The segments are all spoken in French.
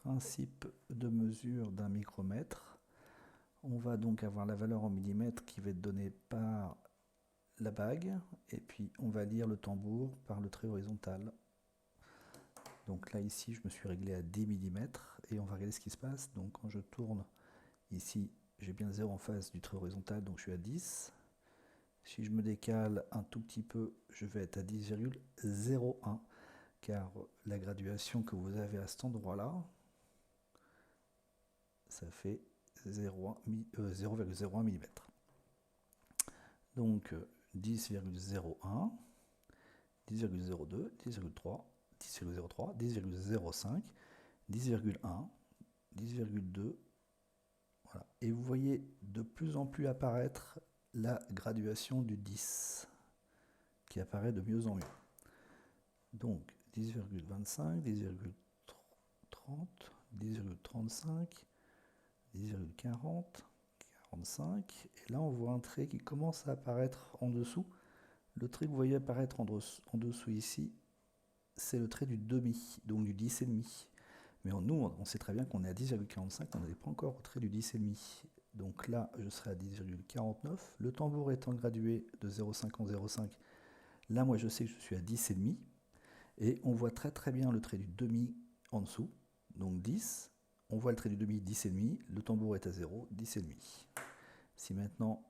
principe de mesure d'un micromètre. On va donc avoir la valeur en millimètres qui va être donnée par la bague, et puis on va lire le tambour par le trait horizontal. Donc là ici je me suis réglé à 10 mm, et on va regarder ce qui se passe. Donc quand je tourne ici, j'ai bien 0 en face du trait horizontal, donc je suis à 10. Si je me décale un tout petit peu, je vais être à 10,01, car la graduation que vous avez à cet endroit-là, ça fait 0,01 mm. Donc 10,01, 10,02, 10,3, 10,03, 10,05, 10,1, 10,2. Voilà. Et vous voyez de plus en plus apparaître la graduation du 10, qui apparaît de mieux en mieux. Donc 10,25, 10,30, 10,35, 10,40, 45. Et là on voit un trait qui commence à apparaître en dessous. Le trait que vous voyez apparaître en dessous ici, c'est le trait du demi, donc du 10,5. Mais nous, on sait très bien qu'on est à 10,45, on n'est pas encore au trait du 10,5. Donc là, je serai à 10,49. Le tambour étant gradué de 0,5 en 0,5, là, moi, je sais que je suis à 10,5. Et on voit très très bien le trait du demi en dessous, donc 10. On voit le trait du demi, 10,5. Le tambour est à 0, 10,5. Si maintenant,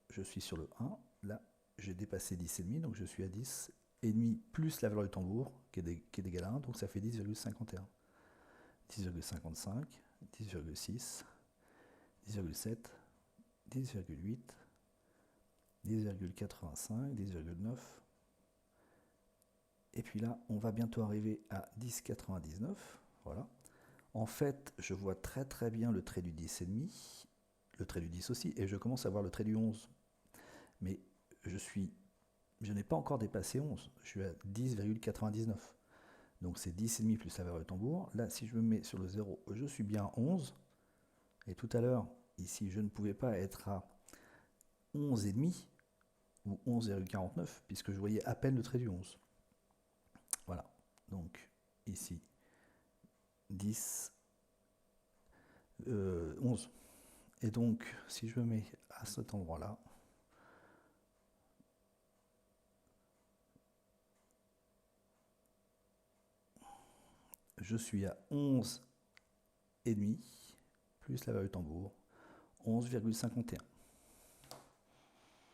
je suis sur le 1, là, j'ai dépassé 10,5, donc je suis à 10,5 plus la valeur du tambour, qui est d'égal à 1, donc ça fait 10,51. 10,55, 10,6, 10,7, 10,8, 10,85, 10,9. Et puis là, on va bientôt arriver à 10,99. Voilà. En fait, je vois très très bien le trait du 10,5, le trait du 10 aussi, et je commence à voir le trait du 11. Mais je n'ai pas encore dépassé 11. Je suis à 10,99. Donc c'est 10,5 plus la valeur du tambour. Là, si je me mets sur le 0, je suis bien à 11. Et tout à l'heure, ici, je ne pouvais pas être à 11,5 ou 11,49 puisque je voyais à peine le trait du 11. Voilà. Donc ici, 10, 11. Et donc, si je me mets à cet endroit-là, je suis à 11,5 plus la valeur du tambour, 11,51.